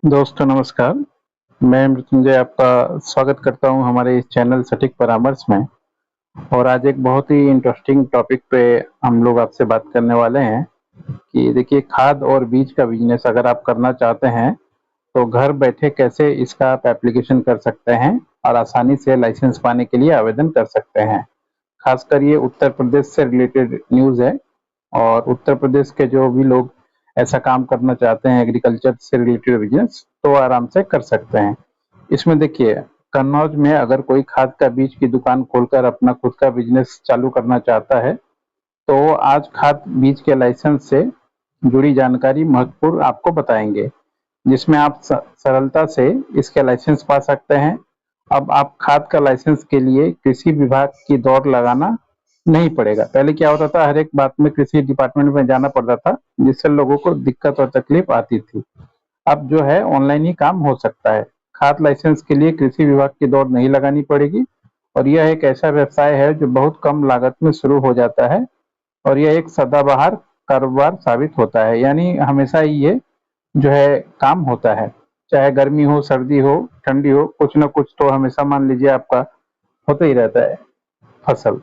दोस्तों नमस्कार। मैं मृत्युंजय आपका स्वागत करता हूं हमारे इस चैनल सटीक परामर्श में। और आज एक बहुत ही इंटरेस्टिंग टॉपिक पे हम लोग आपसे बात करने वाले हैं कि देखिए, खाद और बीज का बिजनेस अगर आप करना चाहते हैं तो घर बैठे कैसे इसका आप एप्लीकेशन कर सकते हैं और आसानी से लाइसेंस पाने के लिए आवेदन कर सकते हैं। खासकर ये उत्तर प्रदेश से रिलेटेड न्यूज़ है। और उत्तर प्रदेश के जो भी लोग ऐसा काम करना चाहते हैं एग्रीकल्चर से रिलेटेड बिजनेस, तो आराम से कर सकते हैं। इसमें देखिए, कन्नौज में अगर कोई खाद का बीज की दुकान खोलकर अपना खुद का बिजनेस चालू करना चाहता है तो आज खाद बीज के लाइसेंस से जुड़ी जानकारी महत्वपूर्ण आपको बताएंगे, जिसमें आप सरलता से इसके लाइसेंस पा सकते हैं। अब आप खाद का लाइसेंस के लिए कृषि विभाग की दौड़ लगाना नहीं पड़ेगा। पहले क्या होता था, हर एक बात में कृषि डिपार्टमेंट में जाना पड़ता था, जिससे लोगों को दिक्कत और तकलीफ आती थी। अब जो है ऑनलाइन ही काम हो सकता है। खाद लाइसेंस के लिए कृषि विभाग की दौड़ नहीं लगानी पड़ेगी। और यह एक ऐसा व्यवसाय है जो बहुत कम लागत में शुरू हो जाता है और यह एक सदाबहार कारोबार साबित होता है। यानी हमेशा ही ये जो है काम होता है, चाहे गर्मी हो, सर्दी हो, ठंडी हो, कुछ ना कुछ तो हमेशा मान लीजिए आपका होता ही रहता है। फसल,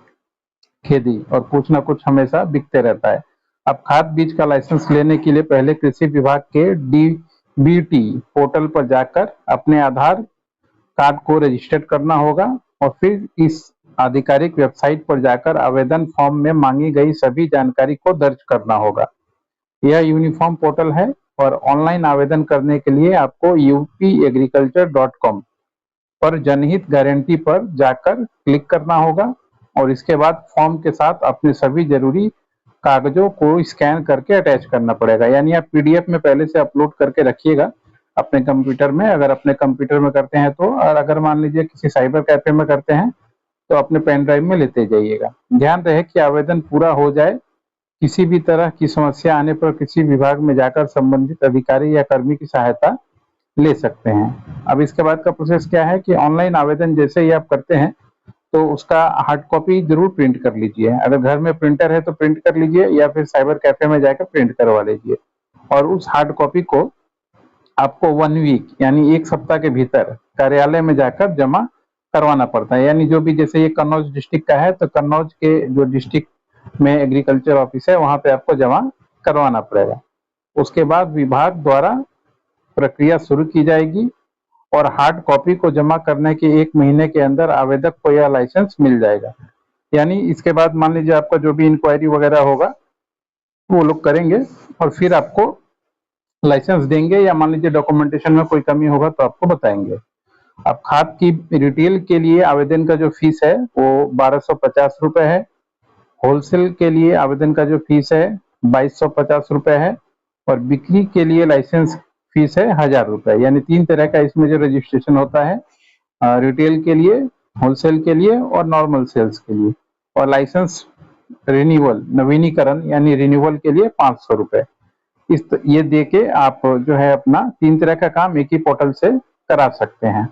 खेती और कुछ ना कुछ हमेशा बिकते रहता है। अब खाद बीज का लाइसेंस लेने के लिए पहले कृषि विभाग के डीबीटी पोर्टल पर जाकर अपने आधार कार्ड को रजिस्टर करना होगा और फिर इस आधिकारिक वेबसाइट पर जाकर आवेदन फॉर्म में मांगी गई सभी जानकारी को दर्ज करना होगा। यह यूनिफॉर्म पोर्टल है और ऑनलाइन आवेदन करने के लिए आपको upagriculture.com पर जनहित गारंटी पर जाकर क्लिक करना होगा और इसके बाद फॉर्म के साथ अपने सभी जरूरी कागजों को स्कैन करके अटैच करना पड़ेगा। यानी आप पीडीएफ में पहले से अपलोड करके रखिएगा अपने कंप्यूटर में, अगर अपने कंप्यूटर में करते हैं तो। और अगर मान लीजिए किसी साइबर कैफे में करते हैं तो अपने पेन ड्राइव में लेते जाइएगा। ध्यान रहे कि आवेदन पूरा हो जाए। किसी भी तरह की समस्या आने पर किसी विभाग में जाकर संबंधित अधिकारी या कर्मी की सहायता ले सकते हैं। अब इसके बाद का प्रोसेस क्या है कि ऑनलाइन आवेदन जैसे ही आप करते हैं तो उसका हार्ड कॉपी जरूर प्रिंट कर लीजिए। अगर घर में प्रिंटर है तो प्रिंट कर लीजिए या फिर साइबर कैफे में जाकर प्रिंट करवा लीजिए। और उस हार्ड कॉपी को आपको 1 वीक यानी 1 सप्ताह के भीतर कार्यालय में जाकर जमा करवाना पड़ता है। यानी जो भी, जैसे ये कन्नौज डिस्ट्रिक्ट का है तो कन्नौज के जो डिस्ट्रिक्ट में एग्रीकल्चर ऑफिस है वहां पे आपको जमा करवाना पड़ेगा। उसके बाद विभाग द्वारा प्रक्रिया शुरू की जाएगी और हार्ड कॉपी को जमा करने के 1 महीने के अंदर आवेदक को यह लाइसेंस मिल जाएगा। यानी इसके बाद मान लीजिए आपका जो भी इंक्वायरी वगैरह होगा वो लोग करेंगे और फिर आपको लाइसेंस देंगे, या मान लीजिए डॉक्यूमेंटेशन में कोई कमी होगा तो आपको बताएंगे। अब खाद की रिटेल के लिए आवेदन का जो फीस है वो 1250 रुपए है। होलसेल के लिए आवेदन का जो फीस है 2250 रुपए है। और बिक्री के लिए लाइसेंस फीस है 1000 रुपए। यानी 3 तरह का इसमें जो रजिस्ट्रेशन होता है, रिटेल के लिए, होलसेल के लिए और नॉर्मल सेल्स के लिए। और लाइसेंस रिन्यूअल, नवीनीकरण यानी रिन्यूअल के लिए 500 रुपए। ये दे के आप जो है अपना 3 तरह का काम एक ही पोर्टल से करा सकते हैं।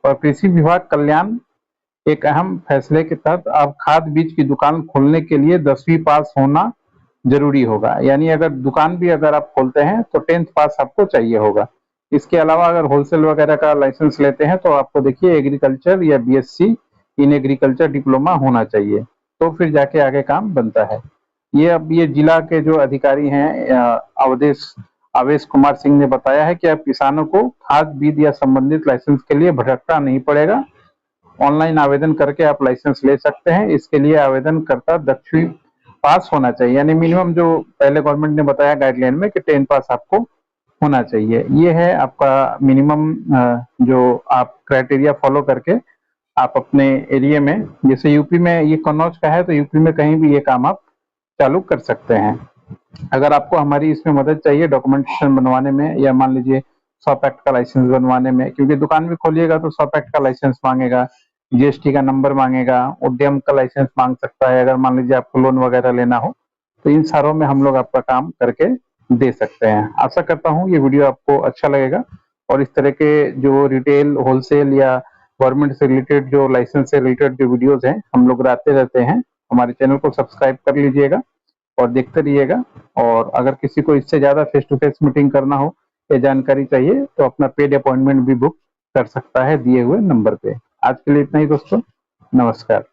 और कृषि विभाग कल्याण एक अहम फैसले के तहत आप खाद बीज की दुकान खोलने के लिए 10वीं पास होना जरूरी होगा। यानी अगर दुकान भी अगर आप खोलते हैं तो 10th पास आपको चाहिए होगा। इसके अलावा अगर होलसेल वगैरह का लाइसेंस लेते हैं तो आपको देखिए एग्रीकल्चर या बीएससी इन एग्रीकल्चर डिप्लोमा होना चाहिए, तो फिर जाके आगे काम बनता है। ये अब ये जिला के जो अधिकारी हैं अवधेश आवेश कुमार सिंह ने बताया है कि अब किसानों को खाद बीज या संबंधित लाइसेंस के लिए भटकना नहीं पड़ेगा। ऑनलाइन आवेदन करके आप लाइसेंस ले सकते हैं। इसके लिए आवेदन करता 10वीं पास होना चाहिए। यानी मिनिमम जो पहले गवर्नमेंट ने बताया गाइडलाइन में कि 10 पास आपको होना चाहिए। ये है आपका मिनिमम जो आप क्राइटेरिया फॉलो करके आप अपने एरिया में, जैसे यूपी में ये कन्नौज का है तो यूपी में कहीं भी ये काम आप चालू कर सकते हैं। अगर आपको हमारी इसमें मदद चाहिए डॉक्यूमेंटेशन बनवाने में, या मान लीजिए सॉप एक्ट का लाइसेंस बनवाने में, क्योंकि दुकान भी खोलिएगा तो सॉप एक्ट का लाइसेंस मांगेगा, जीएसटी का नंबर मांगेगा, उद्यम का लाइसेंस मांग सकता है। अगर मान लीजिए आपको लोन वगैरह लेना हो तो इन सारों में हम लोग आपका काम करके दे सकते हैं। आशा करता हूँ ये वीडियो आपको अच्छा लगेगा और इस तरह के जो रिटेल, होलसेल या गवर्नमेंट से रिलेटेड जो लाइसेंस से रिलेटेड जो वीडियोज हैं हम लोग लाते रहते हैं। हमारे चैनल को सब्सक्राइब कर लीजिएगा और देखते रहिएगा। और अगर किसी को इससे ज्यादा फेस टू फेस मीटिंग करना हो ये जानकारी चाहिए तो अपना पेड अपॉइंटमेंट भी बुक कर सकता है दिए हुए नंबर पे। आज के लिए इतना ही दोस्तों, नमस्कार।